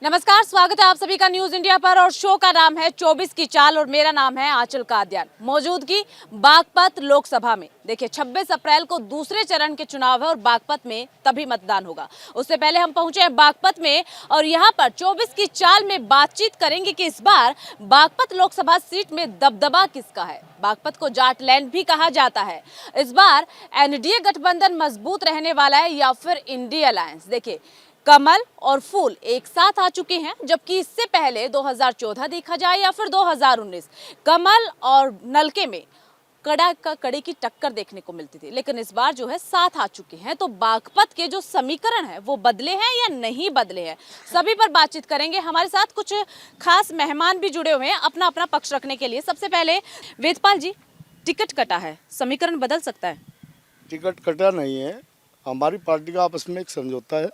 नमस्कार, स्वागत है आप सभी का न्यूज इंडिया पर और शो का नाम है 24 की चाल और मेरा नाम है आंचल कादियान। मौजूदगी बागपत लोकसभा में। देखिए 26 अप्रैल को दूसरे चरण के चुनाव है और बागपत में तभी मतदान होगा। उससे पहले हम पहुंचे हैं बागपत में और यहां पर 24 की चाल में बातचीत करेंगे कि इस बार बागपत लोकसभा सीट में दबदबा किसका है। बागपत को जाटलैंड भी कहा जाता है। इस बार एनडीए गठबंधन मजबूत रहने वाला है या फिर इंडिया अलायंस। देखिए कमल और फूल एक साथ आ चुके हैं, जबकि इससे पहले 2014 देखा जाए या फिर 2019 कमल और नलके में कड़ी की टक्कर देखने को मिलती थी, लेकिन इस बार जो है साथ आ चुके हैं। तो बागपत के जो समीकरण है वो बदले हैं या नहीं बदले हैं, सभी पर बातचीत करेंगे। हमारे साथ कुछ खास मेहमान भी जुड़े हुए हैं अपना अपना पक्ष रखने के लिए। सबसे पहले वेदपाल जी, टिकट कटा है, समीकरण बदल सकता है? टिकट कटा नहीं है, हमारी पार्टी का आपस में एक समझौता है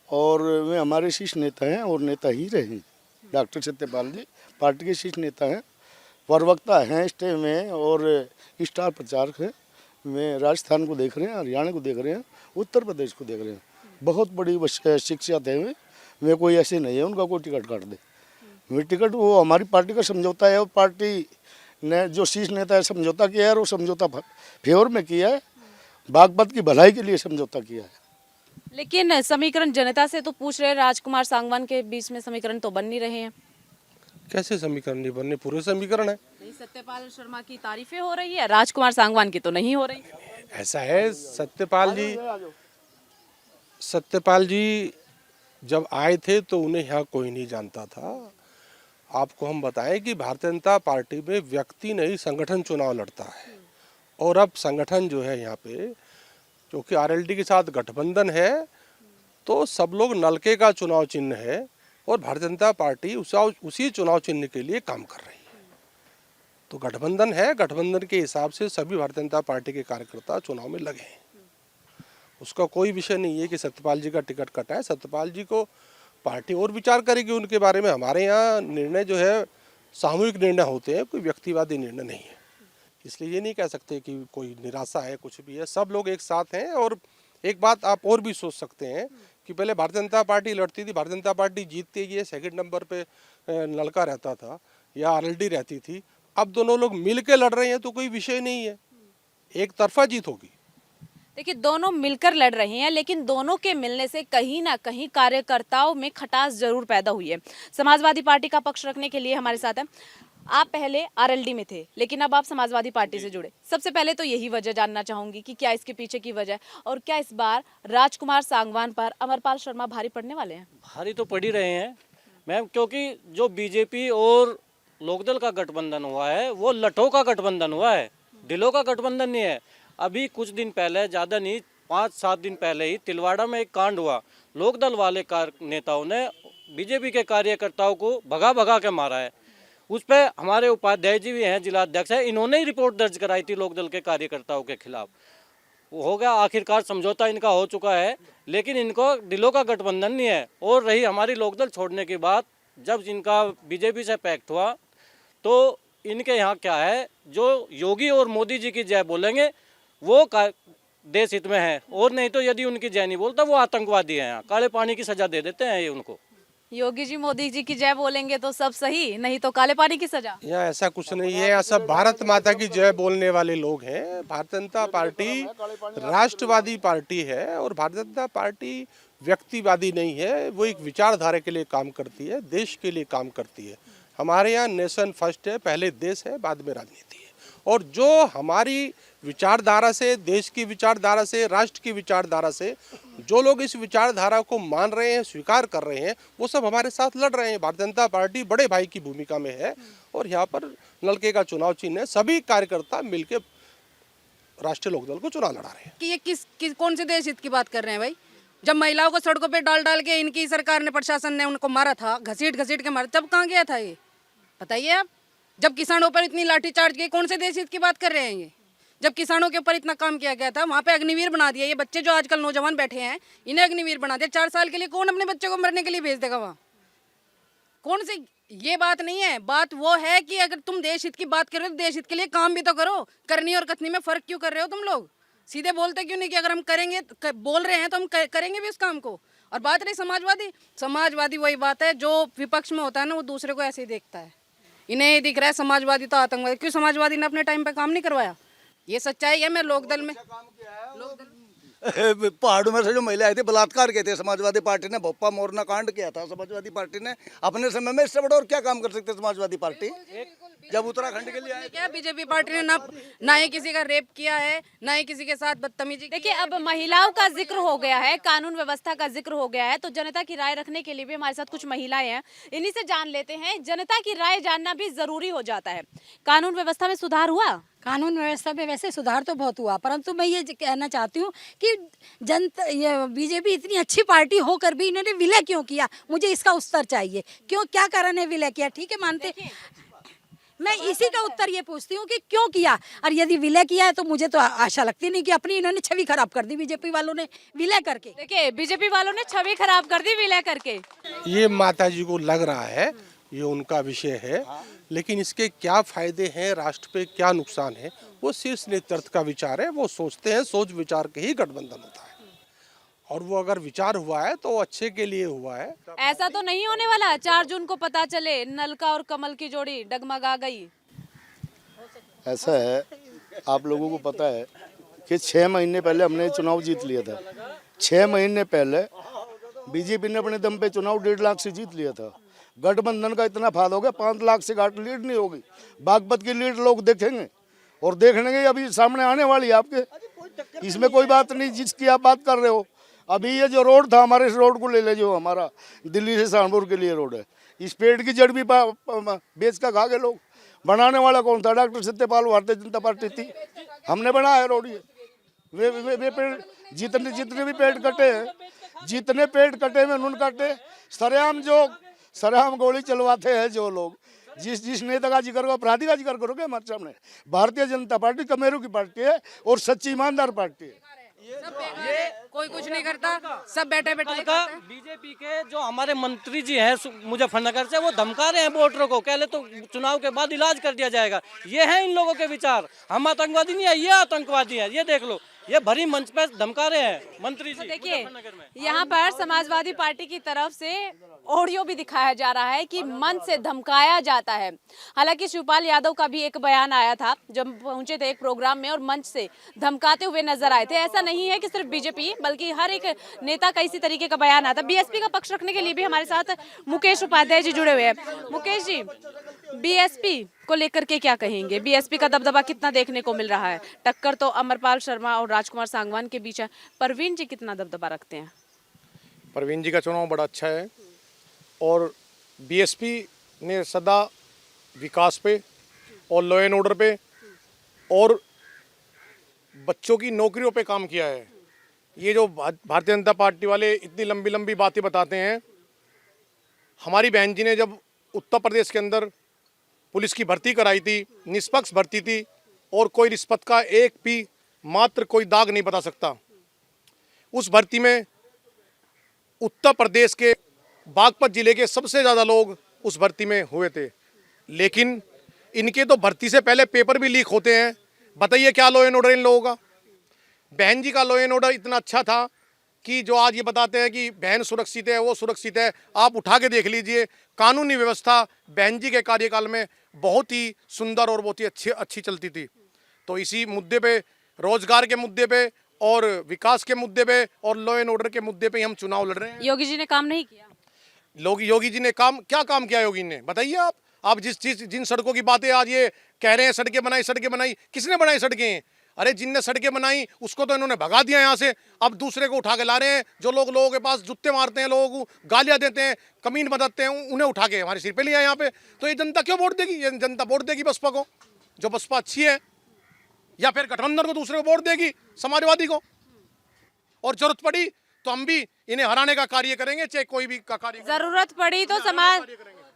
और वे हमारे शीर्ष नेता हैं और नेता ही रहे। डॉक्टर सत्यपाल जी पार्टी के शीर्ष नेता हैं, प्रवक्ता हैं इस टाइम में और स्टार प्रचारक हैं। वे राजस्थान को देख रहे हैं, हरियाणा को देख रहे हैं, उत्तर प्रदेश को देख रहे हैं। बहुत बड़ी शिक्षा थे वे कोई ऐसे नहीं है उनका कोई टिकट काट दे। वे टिकट वो हमारी पार्टी का समझौता है और पार्टी ने जो शीर्ष नेता है समझौता किया है और वो समझौता फेवर में किया है, बागपत की भलाई के लिए समझौता किया है। लेकिन समीकरण जनता से तो पूछ रहे, राजकुमार सांगवान के बीच में समीकरण तो बन नहीं रहे हैं। कैसे समीकरण नहीं बनने, पूरे समीकरण है। नहीं, सत्यपाल शर्मा की तारीफें हो रही है, राजकुमार सांगवान की तो नहीं हो रही। ऐसा है, सत्यपाल जी जब आए थे तो उन्हें यहाँ कोई नहीं जानता था। आपको हम बताएं कि भारतीय जनता पार्टी में व्यक्ति नहीं संगठन चुनाव लड़ता है और अब संगठन जो है यहाँ पे क्योंकि आरएलडी के साथ गठबंधन है तो सब लोग नलके का चुनाव चिन्ह है और भारतीय जनता पार्टी उसी चुनाव चिन्ह के लिए काम कर रही है। तो गठबंधन है, गठबंधन के हिसाब से सभी भारतीय जनता पार्टी के कार्यकर्ता चुनाव में लगे हैं। उसका कोई विषय नहीं है कि सत्यपाल जी का टिकट कटा है। सत्यपाल जी को पार्टी और विचार करेगी उनके बारे में। हमारे यहाँ निर्णय जो है सामूहिक निर्णय होते हैं, कोई व्यक्तिवादी निर्णय नहीं है। इसलिए ये नहीं कह सकते कि कोई निराशा है, कुछ भी है। सब लोग एक साथ हैं। और एक बात आप और भी सोच सकते हैं कि पहले भारतीय जनता पार्टी लड़ती थी, भारतीय जनता पार्टी जीतती है, सेकंड नंबर पे नलका रहता था या आरएलडी रहती थी। अब दोनों लोग मिल के लड़ रहे हैं तो कोई विषय नहीं है, एक तरफा जीत होगी। देखिए दोनों मिलकर लड़ रहे हैं, लेकिन दोनों के मिलने से कहीं ना कहीं कार्यकर्ताओं में खटास जरूर पैदा हुई है। समाजवादी पार्टी का पक्ष रखने के लिए हमारे साथ है। आप पहले आरएलडी में थे, लेकिन अब आप समाजवादी पार्टी से जुड़े। सबसे पहले तो यही वजह जानना चाहूंगी कि क्या इसके पीछे की वजह और क्या इस बार राजकुमार सांगवान पर अमरपाल शर्मा भारी पड़ने वाले हैं? भारी तो पड़ ही रहे हैं मैम, क्योंकि जो बीजेपी और लोकदल का गठबंधन हुआ है वो लठों का गठबंधन हुआ है, दिलों का गठबंधन नहीं है। अभी कुछ दिन पहले, ज़्यादा नहीं 5-7 दिन पहले ही तिलवाड़ा में एक कांड हुआ। लोकदल वाले नेताओं ने बीजेपी के कार्यकर्ताओं को भगा भगा के मारा है। उस पर हमारे उपाध्याय जी भी हैं, जिला अध्यक्ष है, इन्होंने ही रिपोर्ट दर्ज कराई थी लोकदल के कार्यकर्ताओं के खिलाफ। वो हो गया, आखिरकार समझौता इनका हो चुका है, लेकिन इनको दिलों का गठबंधन नहीं है। और रही हमारी लोकदल छोड़ने की बात, जब इनका बीजेपी से पैक्ट हुआ तो इनके यहाँ क्या है, जो योगी और मोदी जी की जय बोलेंगे वो देश हित में है, और नहीं तो यदि उनकी जय नहीं बोलता वो आतंकवादी है। यहाँ काले पानी की सजा दे देते हैं ये उनको। योगी जी मोदी जी की जय बोलेंगे तो सब सही, नहीं तो काले पानी की सजा। यहाँ ऐसा कुछ नहीं है, यहाँ सब भारत माता की जय बोलने वाले लोग हैं। भारतीय जनता पार्टी राष्ट्रवादी पार्टी है और भारतीय जनता पार्टी व्यक्तिवादी नहीं है। वो एक विचारधारा के लिए काम करती है, देश के लिए काम करती है। हमारे यहाँ नेशन फर्स्ट है, पहले देश है, बाद में राजनीति है। और जो हमारी विचारधारा से, देश की विचारधारा से, राष्ट्र की विचारधारा से जो लोग इस विचारधारा को मान रहे हैं, स्वीकार कर रहे हैं, वो सब हमारे साथ लड़ रहे हैं। भारतीय जनता पार्टी बड़े भाई की भूमिका में है और यहाँ पर नलके का चुनाव चिन्ह है। सभी कार्यकर्ता मिलकर राष्ट्रीय लोकदल को चुनाव लड़ा रहे हैं। कि ये कौन से देश हित की बात कर रहे हैं भाई? जब महिलाओं को सड़कों पे डाल डाल के इनकी सरकार ने, प्रशासन ने उनको मारा था, घसीट घसीट के मारा, तब कहाँ गया था ये? बताइए आप। जब किसानों पर इतनी लाठीचार्ज की, कौन से देश हित की बात कर रहे हैं ये? जब किसानों के ऊपर इतना काम किया गया था, वहाँ पे अग्निवीर बना दिया। ये बच्चे जो आजकल नौजवान बैठे हैं, इन्हें अग्निवीर बना दिया। 4 साल के लिए कौन अपने बच्चे को मरने के लिए भेज देगा वहाँ? कौन सी ये बात नहीं है। बात वो है कि अगर तुम देश हित की बात कर रहे हो तो देश हित के लिए काम भी तो करो। करनी और कथनी में फर्क क्यों कर रहे हो तुम लोग? सीधे बोलते क्यों नहीं कि अगर हम करेंगे, बोल रहे हैं तो हम करेंगे भी उस काम को। और बात रही समाजवादी, समाजवादी वही बात है जो विपक्ष में होता है ना, वो दूसरे को ऐसे ही देखता है। इन्हें ये दिख रहा है समाजवादी तो आतंकवादी। क्यों समाजवादी ने अपने टाइम पे काम नहीं करवाया? ये सच्चाई है। मैं लोकदल में पहाड़ों में से जो महिला आई थी बलात्कार किए थे समाजवादी पार्टी ने, भोपा मोरना कांड किया था समाजवादी पार्टी ने अपने समय में। इससे बड़ा और क्या काम कर सकते समाजवादी पार्टी जब उत्तराखंड के लिए आए? क्या बीजेपी पार्टी ने ना ही किसी का रेप किया है, ना ही किसी के साथ बदतमीजी। देखिए, अब महिलाओं का जिक्र हो गया है, कानून व्यवस्था का जिक्र हो गया है, तो जनता की राय रखने के लिए भी हमारे साथ कुछ महिलाएं हैं, इन्हीं से जान लेते हैं। जनता की राय जानना भी जरूरी हो जाता है। कानून व्यवस्था में सुधार हुआ? कानून व्यवस्था में वैसे सुधार तो बहुत हुआ, परंतु मैं ये कहना चाहती हूँ कि जनता, ये बीजेपी इतनी अच्छी पार्टी होकर भी इन्होंने विलय क्यों किया? मुझे इसका उत्तर चाहिए। क्यों, क्या कारण है विलय किया? ठीक है, मानते, मैं इसी का उत्तर ये पूछती हूँ कि क्यों किया। और यदि विलय किया है तो मुझे तो आशा लगती नहीं कि अपनी इन्होंने छवि खराब कर दी बीजेपी वालों ने विलय करके। देखिए, बीजेपी वालों ने छवि खराब कर दी विलय करके। ये माता जी को लग रहा है, ये उनका विषय है, लेकिन इसके क्या फायदे हैं, राष्ट्र पे क्या नुकसान है, वो शीर्ष नेतृत्व का विचार है। वो सोचते हैं, सोच विचार के ही गठबंधन होता है, और वो अगर विचार हुआ है तो अच्छे के लिए हुआ है। ऐसा तो नहीं होने वाला 4 जून को पता चले नलका और कमल की जोड़ी डगमगा गई। ऐसा है, आप लोगों को पता है कि 6 महीने पहले हमने चुनाव जीत लिया था। 6 महीने पहले बीजेपी ने अपने दम पे चुनाव 1.5 लाख से जीत लिया था। गठबंधन का इतना फायदा हो गया, 5 लाख से घाट लीड नहीं होगी। बागपत की लीड लोग देखेंगे और देखने अभी सामने आने वाली है आपके। इसमें कोई बात नहीं जिसकी आप बात कर रहे हो। अभी ये जो रोड था, हमारे इस रोड को ले ले, जो हमारा दिल्ली से सहारनपुर के लिए रोड है, इस पेड़ की जड़ भी बेच का खा गए लोग। बनाने वाला कौन था? डॉक्टर सत्यपाल, भारतीय जनता पार्टी थी। हमने बनाया रोड। ये वे पेड़, जितने भी पेड़ कटे हैं, जितने पेड़ कटे में उन्होंने काटे। सरेआम गोली चलवाते हैं जो लोग। जिस नेता का जिक्र को, अपराधी का जिक्र करोगे हमारे सामने। भारतीय जनता पार्टी कमेरू की पार्टी है और सच्ची ईमानदार पार्टी है। कोई कुछ नहीं करता, सब बैठे बैठे का बीजेपी के जो हमारे मंत्री जी हैं मुजफ्फरनगर से, वो धमका रहे हैं वोटरों को, कहले तो चुनाव के बाद इलाज कर दिया जाएगा। ये है इन लोगों के विचार। हम आतंकवादी नहीं है, ये आतंकवादी है। ये देख लो, ये भरी मंच पे धमका रहे हैं मंत्री जी। देखिए, यहाँ पर समाजवादी पार्टी की तरफ से ऑडियो भी दिखाया जा रहा है कि मंच से धमकाया जाता है। हालांकि शिवपाल यादव का भी एक बयान आया था जब पहुंचे थे एक प्रोग्राम में, और मंच से धमकाते हुए नजर आए थे। ऐसा नहीं है कि सिर्फ बीजेपी, बल्कि हर एक नेता का इसी तरीके का बयान आता है। बीएसपी का पक्ष रखने के लिए भी हमारे साथ मुकेश उपाध्याय जी जुड़े हुए हैं। मुकेश जी, बीएसपी को लेकर के क्या कहेंगे? बीएसपी का दबदबा कितना देखने को मिल रहा है? टक्कर तो अमरपाल शर्मा और राजकुमार सांगवान के बीच है। परवीन जी कितना दबदबा रखते हैं? परवीन जी का चुनाव बड़ा अच्छा है, और बीएसपी ने सदा विकास पे और लॉ एंड ऑर्डर पे और बच्चों की नौकरियों पे काम किया है। ये जो भारतीय जनता पार्टी वाले इतनी लंबी लंबी बातें बताते हैं, हमारी बहन जी ने जब उत्तर प्रदेश के अंदर पुलिस की भर्ती कराई थी, निष्पक्ष भर्ती थी, और कोई रिश्वत का एक भी मात्र कोई दाग नहीं बता सकता। उस भर्ती में उत्तर प्रदेश के बागपत जिले के सबसे ज़्यादा लोग उस भर्ती में हुए थे, लेकिन इनके तो भर्ती से पहले पेपर भी लीक होते हैं। बताइए क्या लॉ एंड ऑर्डर इन लोगों का? बहन जी का लॉ एंड ऑर्डर इतना अच्छा था कि जो आज ये बताते हैं कि बहन सुरक्षित है, वो सुरक्षित है, आप उठा के देख लीजिए। कानूनी व्यवस्था बहन जी के कार्यकाल में बहुत ही सुंदर और बहुत ही अच्छी चलती थी। तो इसी मुद्दे पे, रोजगार के मुद्दे पे और विकास के मुद्दे पे और लॉ एंड ऑर्डर के मुद्दे पे हम चुनाव लड़ रहे हैं। योगी जी ने काम नहीं किया? योगी जी ने क्या काम किया योगी ने? बताइए आप जिन सड़कों की बातें आज ये कह रहे हैं, सड़कें बनाई, किसने बनाई सड़कें? अरे जिनने सड़कें बनाई उसको तो इन्होंने भगा दिया यहाँ से। अब दूसरे को उठा के ला रहे हैं। जो लोगों के पास जुत्ते मारते हैं, लोगों को गालियां देते हैं, कमीन बताते हैं, उन्हें उठा के हमारे सिर पे लिया यहाँ पे। तो ये जनता क्यों वोट देगी? ये जनता वोट देगी बसपा को, जो बसपा अच्छी है, या फिर गठबंधन को, दूसरे को वोट देगी, समाजवादी को। और जरूरत पड़ी तो हम भी इन्हें हराने का कार्य करेंगे, चाहे कोई भी का कार्य।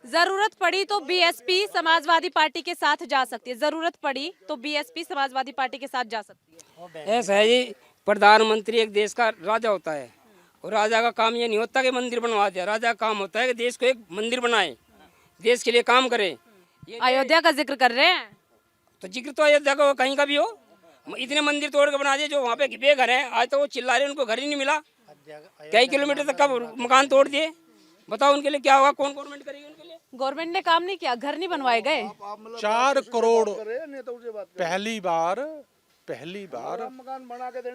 जरूरत पड़ी तो बीएसपी समाजवादी पार्टी के साथ जा सकती है। जरूरत पड़ी तो बीएसपी समाजवादी पार्टी के साथ जा सकती है। ऐसा है जी, प्रधानमंत्री एक देश का राजा होता है, और राजा का काम ये नहीं होता कि मंदिर बनवा दे। राजा का काम होता है कि देश को एक मंदिर बनाए, देश के लिए काम करे। अयोध्या का जिक्र कर रहे हैं, तो जिक्र तो अयोध्या का कहीं का भी हो। इतने मंदिर तोड़ के बना दिए, जो वहाँ पे बेघर हैं, आज तो वो चिल्ला रहे, उनको घर ही नहीं मिला। कई किलोमीटर तक का मकान तोड़ दिए। बताओ उनके लिए क्या होगा, कौन गवर्नमेंट करेगी उनके लिए? गवर्नमेंट ने काम नहीं किया, घर नहीं बनवाए गए। 4 करोड़ पहली बार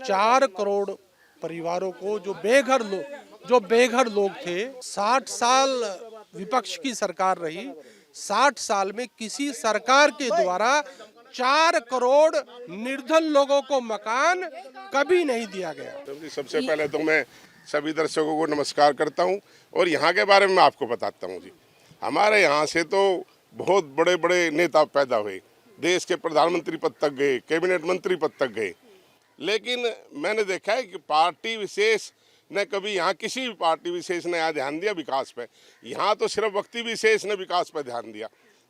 4 करोड़ परिवारों को जो बेघर लोग थे, 60 साल विपक्ष की सरकार रही, 60 साल में किसी सरकार के द्वारा 4 करोड़ निर्धन लोगों को मकान कभी नहीं दिया गया। सबसे पहले तो मैं सभी दर्शकों को नमस्कार करता हूं और यहाँ के बारे में मैं आपको बताता हूं जी। हमारे यहाँ से तो बहुत बड़े बड़े नेता पैदा हुए, देश के प्रधानमंत्री पद तक गए, कैबिनेट मंत्री पद तक गए, लेकिन मैंने देखा है कि पार्टी विशेष ने कभी यहाँ किसी भी पार्टी विशेष ने यहाँ ध्यान दिया विकास पे। यहाँ तो सिर्फ व्यक्ति विशेष ने विकास पे ध्यान दिया।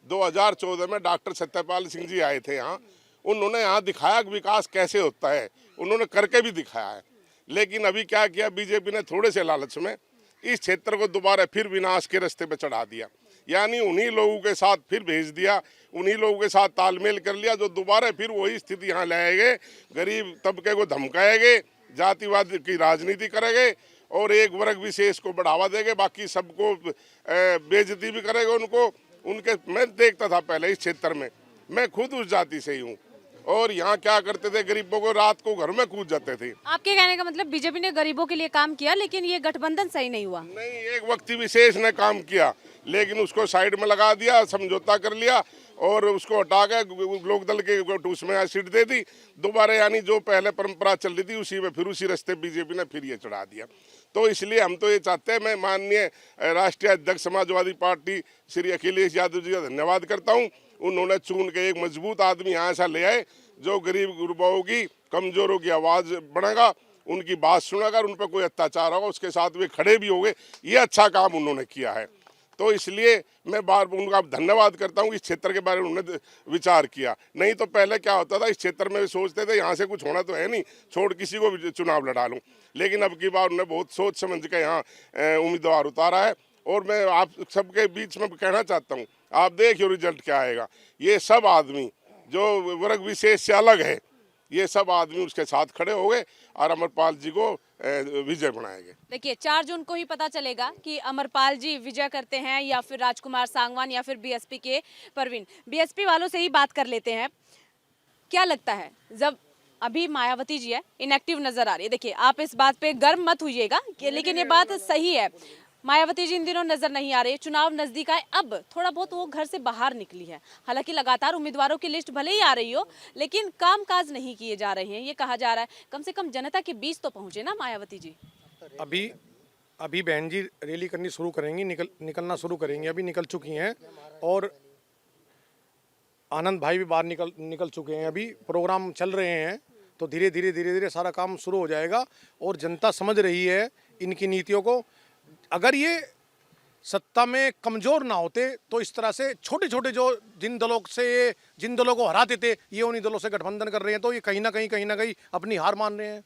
2014 में डॉक्टर सत्यपाल सिंह जी आए थे यहाँ, उन्होंने यहाँ दिखाया कि विकास कैसे होता है, उन्होंने करके भी दिखाया है। लेकिन अभी क्या किया बीजेपी ने, थोड़े से लालच में इस क्षेत्र को दोबारा फिर विनाश के रास्ते पे चढ़ा दिया, यानी उन्हीं लोगों के साथ फिर भेज दिया, उन्हीं लोगों के साथ तालमेल कर लिया जो दोबारा फिर वही स्थिति यहाँ लाएंगे, गरीब तबके को धमकाएंगे, जातिवाद की राजनीति करेंगे और एक वर्ग विशेष को बढ़ावा देंगे, बाकी सबको बेइज्जती भी करेंगे उनके। मैं देखता था पहले इस क्षेत्र में, मैं खुद उस जाति से ही हूँ, और यहाँ क्या करते थे, गरीबों को रात को घर में कूद जाते थे। आपके कहने का मतलब बीजेपी ने गरीबों के लिए काम किया, लेकिन ये गठबंधन सही नहीं हुआ? नहीं, एक व्यक्ति विशेष ने काम किया, लेकिन उसको साइड में लगा दिया, समझौता कर लिया और उसको हटा के लोकदल के उसमें सीट दे दी दोबारा, यानी जो पहले परंपरा चल रही थी उसी में फिर उसी रास्ते बीजेपी ने फिर ये चढ़ा दिया। तो इसलिए हम तो ये चाहते हैं, मैं माननीय राष्ट्रीय अध्यक्ष समाजवादी पार्टी श्री अखिलेश यादव जी का धन्यवाद करता हूँ। उन्होंने चुन के एक मजबूत आदमी यहाँ ऐसा ले आए जो गरीब गुरबाओं की, कमजोरों की आवाज़ बढ़ेगा, उनकी बात सुनेगा, उन पर कोई अत्याचार होगा उसके साथ वे खड़े भी होंगे। ये अच्छा काम उन्होंने किया है, तो इसलिए मैं बार बार उनका धन्यवाद करता हूँ। इस क्षेत्र के बारे में उन्होंने विचार किया, नहीं तो पहले क्या होता था, इस क्षेत्र में सोचते थे यहाँ से कुछ होना तो है नहीं, छोड़ किसी को भी चुनाव लड़ा लूँ, लेकिन अब की बार उन्होंने बहुत सोच समझ के यहाँ उम्मीदवार उतारा है। और मैं आप सबके बीच में कहना चाहता हूँ, आप देखिए रिजल्ट क्या आएगा। ये सब आदमी जो वर्ग विशेष से अलग है, ये सब आदमी उसके साथ खड़े हो गए और अमरपाल जी को विजय बनाएंगे। देखिए 4 जून को ही पता चलेगा कि अमरपाल जी विजय करते हैं या फिर राजकुमार सांगवान या फिर बीएसपी के परवीन। बीएसपी वालों से ही बात कर लेते हैं, क्या लगता है, जब अभी मायावती जी है इनएक्टिव नजर आ रही है, देखिए आप इस बात पे गर्म मत होइएगा, लेकिन ये बात सही है, मायावती जी इन दिनों नजर नहीं आ रही, चुनाव नजदीक आए, अब थोड़ा बहुत वो घर से बाहर निकली है। हालांकि लगातार उम्मीदवारों की लिस्ट भले ही आ रही हो, लेकिन कामकाज नहीं किए जा रहे हैं, ये कहा जा रहा है। कम से कम जनता के बीच तो पहुंचे ना मायावती जी। अभी बहन जी रैली करनी शुरू करेंगी, निकलना शुरू करेंगी, अभी निकल चुकी हैं, और आनंद भाई भी बाहर निकल चुके हैं, अभी प्रोग्राम चल रहे हैं, तो धीरे धीरे सारा काम शुरू हो जाएगा। और जनता समझ रही है इनकी नीतियों को। अगर ये सत्ता में कमजोर ना होते तो इस तरह से छोटे छोटे जिन दलों को हराते थे, ये उन्हीं दलों से गठबंधन कर रहे हैं, तो ये कहीं ना कहीं अपनी हार मान रहे हैं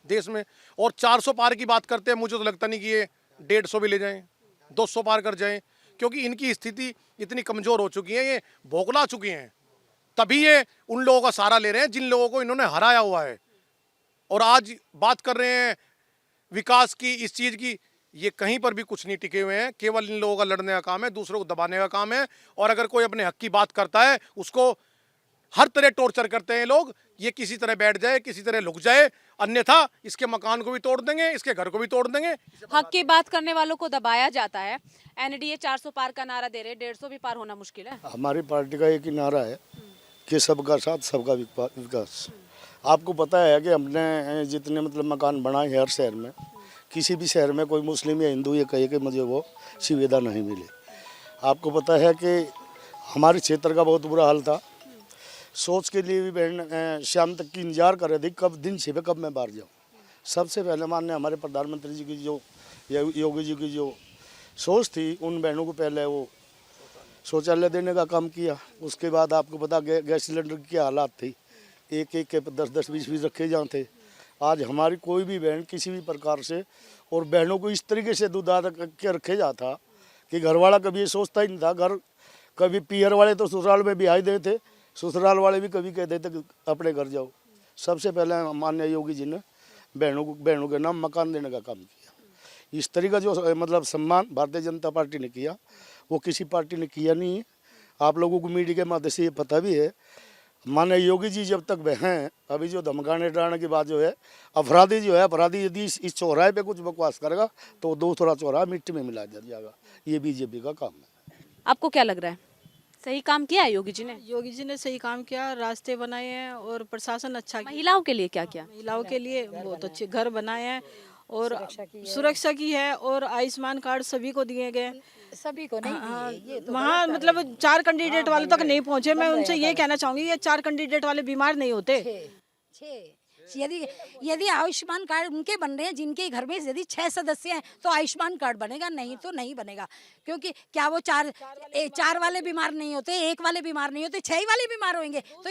देश में। और 400 पार की बात करते हैं, मुझे तो लगता नहीं कि ये 150 भी ले जाएं, 200 पार कर जाएं, क्योंकि इनकी स्थिति इतनी कमजोर हो चुकी है, ये बौखला चुके हैं, तभी ये उन लोगों का सहारा ले रहे हैं जिन लोगों को इन्होंने हराया हुआ है। और आज बात कर रहे हैं विकास की, इस चीज की, ये कहीं पर भी कुछ नहीं टिके हुए हैं, केवल इन लोगों का लड़ने का काम है, दूसरों को दबाने का काम है। और अगर कोई अपने हक की बात करता है उसको हर तरह टॉर्चर करते हैं लोग, ये किसी तरह बैठ जाए, किसी तरह लुक जाए, अन्यथा इसके मकान को भी तोड़ देंगे, इसके घर को भी तोड़ देंगे। हक की बात करने वालों को दबाया जाता है। एनडीए 400 पार का नारा दे रहे, 150 भी पार होना मुश्किल है। हमारी पार्टी का एक ही नारा है कि सबका साथ सबका विकास। आपको पता है कि हमने जितने मतलब मकान बनाए हैं हर शहर में, किसी भी शहर में कोई मुस्लिम या हिंदू ये कहे कि मुझे वो सुविधा नहीं मिली। आपको पता है कि हमारे क्षेत्र का बहुत बुरा हाल था, सोच के लिए भी बहन शाम तक की इंतजार कर रहे थे, कब दिन छिपे कब मैं बाहर जाऊँ। सबसे पहले माननीय हमारे प्रधानमंत्री जी की जो योगी जी की जो सोच थी, उन बहनों को पहले वो शौचालय देने का काम किया। उसके बाद आपको पता गैस सिलेंडर की क्या हालात थी, एक के 10-10 20-20 रखे जाते। आज हमारी कोई भी बहन किसी भी प्रकार से, और बहनों को इस तरीके से दूधा के रखे जाता कि घर वाला कभी ये सोचता ही नहीं था। घर कभी पियर वाले तो ससुराल में भी आए देते थे, ससुराल वाले भी कभी कहते थे कि अपने घर जाओ। सबसे पहले माननीय योगी जी ने बहनों के नाम मकान देने का काम किया। इस तरह का जो मतलब सम्मान भारतीय जनता पार्टी ने किया वो किसी पार्टी ने किया नहीं है। आप लोगों को मीडिया के माध्यम से ये पता भी है, माननीय योगी जी जब तक वह हैं, अभी जो धमकाने डराने की बात जो है, अपराधी यदि इस चौराहे पे कुछ बकवास करेगा तो दूसरा चौराहा मिट्टी में मिला जाएगा। ये बीजेपी का काम है। आपको क्या लग रहा है, सही काम किया है योगी जी ने? योगी जी ने सही काम किया, रास्ते बनाए हैं और प्रशासन अच्छा किया। महिलाओं के लिए क्या किया? महिलाओं के लिए बहुत अच्छे घर बनाए हैं और सुरक्षा की है और आयुष्मान कार्ड सभी को दिए गए। सभी को नहीं दिए, ये तो वहाँ मतलब 4 कैंडिडेट वाले तक नहीं पहुँचे। मैं उनसे ये कहना चाहूँगी ये 4 कैंडिडेट वाले बीमार नहीं होते। यदि आयुष्मान कार्ड उनके बन रहे हैं जिनके घर में यदि 6 सदस्य हैं तो आयुष्मान कार्ड बनेगा, नहीं तो नहीं बनेगा। क्योंकि क्या वो 4 वाले बीमार नहीं होते, 1 वाले बीमार नहीं होते, 6 वाले बीमार होंगे। तो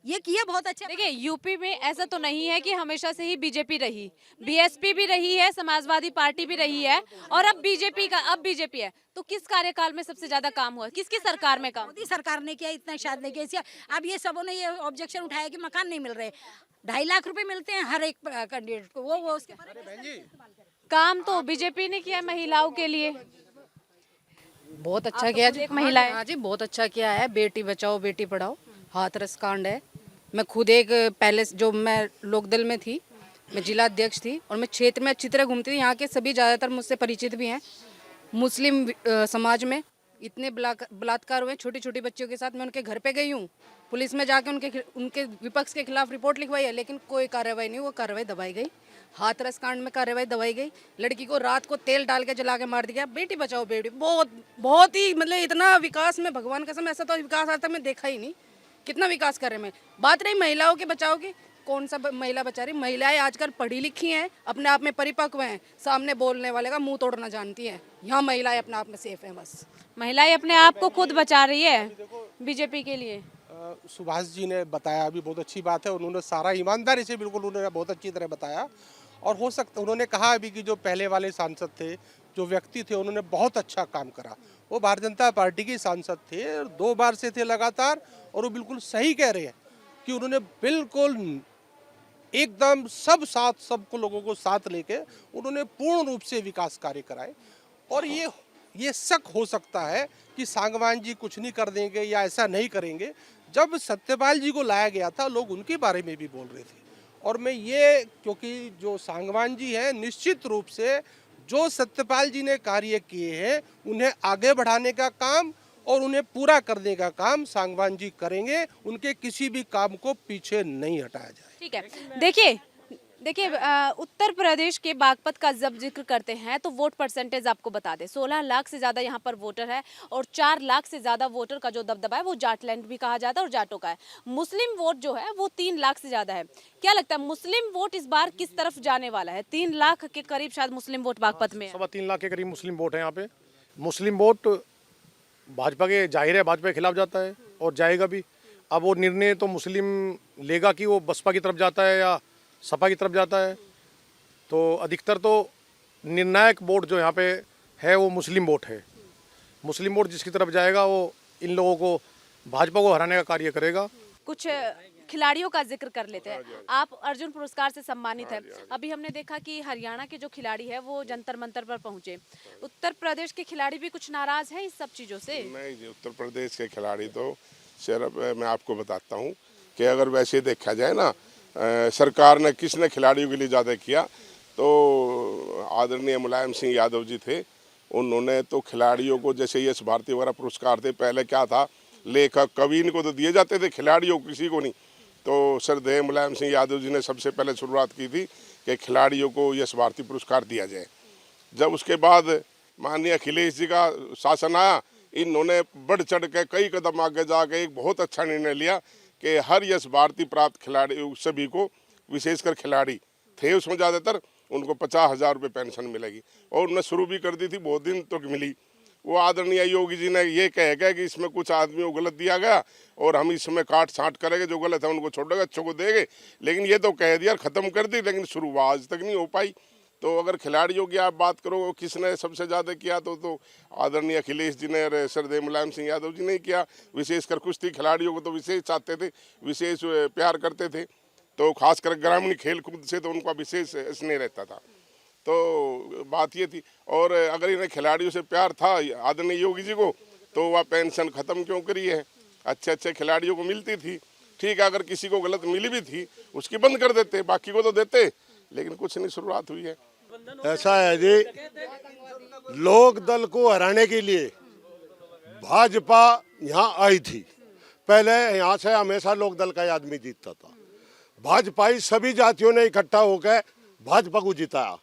ये किया बहुत अच्छा। देखिए यूपी में ऐसा तो नहीं है कि हमेशा से ही बीजेपी रही, बीएसपी भी रही है, समाजवादी पार्टी भी रही है और अब बीजेपी है। तो किस कार्यकाल में सबसे ज्यादा काम हुआ, किसकी सरकार में काम? मोदी सरकार ने किया, इतना शायद नहीं किया। अब ये सबों ने ये ऑब्जेक्शन उठाया कि मकान नहीं मिल रहे, 2.5 लाख रुपए मिलते हैं हर एक कैंडिडेट को, वो उसके काम तो बीजेपी ने किया महिलाओं के लिए। बहुत अच्छा किया जी, महिलाएं। हाँ जी बहुत अच्छा किया है। बेटी बचाओ बेटी पढ़ाओ हाथरस कांड है। मैं खुद एक पहले जो मैं लोकदल में थी, मैं जिला अध्यक्ष थी और मैं क्षेत्र में अच्छी तरह घूमती थी। यहाँ के सभी ज़्यादातर मुझसे परिचित भी हैं। मुस्लिम समाज में इतने बलात्कार हुए छोटी छोटी बच्चियों के साथ। मैं उनके घर पे गई हूँ, पुलिस में जाके उनके विपक्ष के खिलाफ रिपोर्ट लिखवाई है, लेकिन कोई कार्रवाई नहीं। वो कार्रवाई दबाई गई। हाथरस कांड में कार्रवाई दबाई गई। लड़की को रात को तेल डाल के जला के मार दिया। बेटी बचाओ बेटी, बहुत ही मतलब इतना विकास में भगवान कसम ऐसा तो विकास आज तक मैं देखा ही नहीं। कितना विकास कर रहे हैं। बात रही महिलाओं के बचाव की, कौन सा महिला बचा रही? महिलाएं आजकल पढ़ी लिखी हैं, अपने आप में परिपक्व हैं, सामने बोलने वाले का मुंह तोड़ना जानती हैं। यहाँ महिलाएं अपने आप में सेफ हैं। बस महिलाएं अपने आप को खुद बचा रही है बीजेपी के लिए। सुभाष जी ने बताया अभी, बहुत अच्छी बात है। उन्होंने सारा ईमानदारी से बिल्कुल उन्होंने बहुत अच्छी तरह बताया। और हो सकता उन्होंने कहा अभी कि जो पहले वाले सांसद थे, जो व्यक्ति थे, उन्होंने बहुत अच्छा काम करा। वो भारतीय जनता पार्टी के सांसद थे, 2 बार से थे लगातार। और वो बिल्कुल सही कह रहे हैं कि उन्होंने बिल्कुल एकदम सबको लोगों को साथ लेके उन्होंने पूर्ण रूप से विकास कार्य कराए। और ये शक हो सकता है कि सांगवान जी कुछ नहीं कर देंगे या ऐसा नहीं करेंगे। जब सत्यपाल जी को लाया गया था, लोग उनके बारे में भी बोल रहे थे। और मैं ये, क्योंकि जो सांगवान जी हैं, निश्चित रूप से जो सत्यपाल जी ने कार्य किए हैं उन्हें आगे बढ़ाने का काम और उन्हें पूरा करने का काम सांगवान जी करेंगे। उनके किसी भी काम को पीछे नहीं हटाया जाए। ठीक है। देखिए उत्तर प्रदेश के बागपत का जब जिक्र करते हैं तो वोट परसेंटेज आपको बता दें, 16 लाख से ज़्यादा यहाँ पर वोटर है और 4 लाख से ज़्यादा वोटर का जो दबदबा है वो जाटलैंड भी कहा जाता है और जाटों का है। मुस्लिम वोट जो है वो 3 लाख से ज़्यादा है। क्या लगता है मुस्लिम वोट इस बार किस तरफ जाने वाला है? 3 लाख के करीब शायद मुस्लिम वोट बागपत में है। 3.25 लाख के करीब मुस्लिम वोट है यहाँ पे। मुस्लिम वोट भाजपा के, जाहिर है भाजपा के खिलाफ जाता है और जाएगा भी। अब वो निर्णय तो मुस्लिम लेगा कि वो बसपा की तरफ जाता है या सपा की तरफ जाता है। तो अधिकतर तो निर्णायक वोट जो यहाँ पे है वो मुस्लिम वोट है। मुस्लिम वोट जिसकी तरफ जाएगा वो इन लोगों को, भाजपा को हराने का कार्य करेगा। कुछ खिलाड़ियों का जिक्र कर लेते हैं। आप अर्जुन पुरस्कार से सम्मानित हैं। अभी हमने देखा कि हरियाणा के जो खिलाड़ी है वो जंतर मंतर पर पहुंचे। उत्तर प्रदेश के खिलाड़ी भी कुछ नाराज हैं इस सब चीजों से? नहीं जी, उत्तर प्रदेश के खिलाड़ी तो सिर्फ मैं आपको बताता हूँ कि अगर वैसे देखा जाए ना, सरकार ने किसने खिलाड़ियों के लिए ज़्यादा किया तो आदरणीय मुलायम सिंह यादव जी थे। उन्होंने तो खिलाड़ियों को, जैसे यश भारती वगैरह पुरस्कार थे, पहले क्या था, लेखक कवि इनको तो दिए जाते थे, खिलाड़ियों को किसी को नहीं। तो श्रद्धेय मुलायम सिंह यादव जी ने सबसे पहले शुरुआत की थी कि खिलाड़ियों को यश भारती पुरस्कार दिया जाए। जब उसके बाद माननीय अखिलेश जी का शासन आया, इन्होंने बढ़ चढ़ के कई कदम आगे जाके एक बहुत अच्छा निर्णय लिया कि हर यश भारती प्राप्त खिलाड़ी सभी को, विशेषकर खिलाड़ी थे उसमें ज़्यादातर, उनको 50,000 रुपये पेंशन मिलेगी। और उन्होंने शुरू भी कर दी थी, बहुत दिन तक मिली। वो आदरणीय योगी जी ने ये कह गया कि इसमें कुछ आदमियों को गलत दिया गया और हम इसमें काट छांट करेंगे, जो गलत है उनको छोड़ेंगे, अच्छों को देंगे। लेकिन ये तो कह दिया, ख़त्म कर दी, लेकिन शुरुआत आज तक नहीं हो पाई। तो अगर खिलाड़ियों की आप बात करो किसने सबसे ज़्यादा किया तो आदरणीय अखिलेश जी ने और श्रद्धेय मुलायम सिंह यादव जी ने किया। विशेषकर कुश्ती खिलाड़ियों को तो विशेष चाहते थे, विशेष प्यार करते थे। तो खासकर ग्रामीण खेल कूद से तो उनका विशेष स्नेह रहता था। तो बात ये थी, और अगर इन्हें खिलाड़ियों से प्यार था आदरणीय योगी जी को, तो वह पेंशन ख़त्म क्यों करी है? अच्छे अच्छे खिलाड़ियों को मिलती थी, ठीक है, अगर किसी को गलत मिली भी थी उसकी बंद कर देते, बाकी को तो देते, लेकिन कुछ नहीं शुरुआत हुई है। ऐसा है जी, लोक दल को हराने के लिए भाजपा यहाँ आई थी। पहले यहाँ से हमेशा लोक दल का आदमी जीतता था। भाजपाई सभी जातियों ने इकट्ठा होकर भाजपा को जिताया,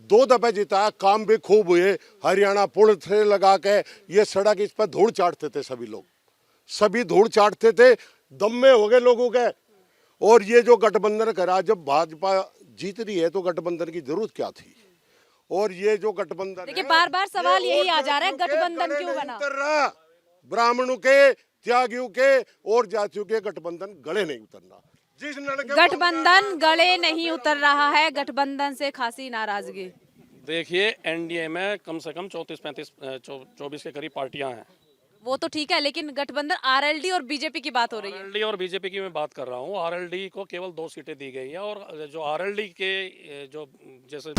2 दफे जिताया, काम भी खूब हुए। हरियाणा पुल से लगा के ये सड़क, इस पर धूल चाटते थे सभी लोग, सभी धूल चाटते थे, दम में हो गए लोगों के। और ये जो गठबंधन करा, जब भाजपा जीत रही है तो गठबंधन की जरूरत क्या थी? और ये जो गठबंधन, देखिए बार बार सवाल यही आ जा रहा है, गठबंधन क्यों बना? उतर रहा, ब्राह्मणों के, त्यागियों के और जातियों के गठबंधन गले नहीं उतरना। जिस गठबंधन गले नहीं उतर रहा है, गठबंधन से खासी नाराजगी। देखिए एनडीए में कम से कम 34-35-24 के करीब पार्टियां हैं। वो तो ठीक है, लेकिन गठबंधन आरएलडी और बीजेपी की बात हो रही है। आरएलडी और बीजेपी की मैं बात कर रहा हूँ। आरएलडी को केवल 2 सीटें दी गई है, और जो आरएलडी के जो जैसे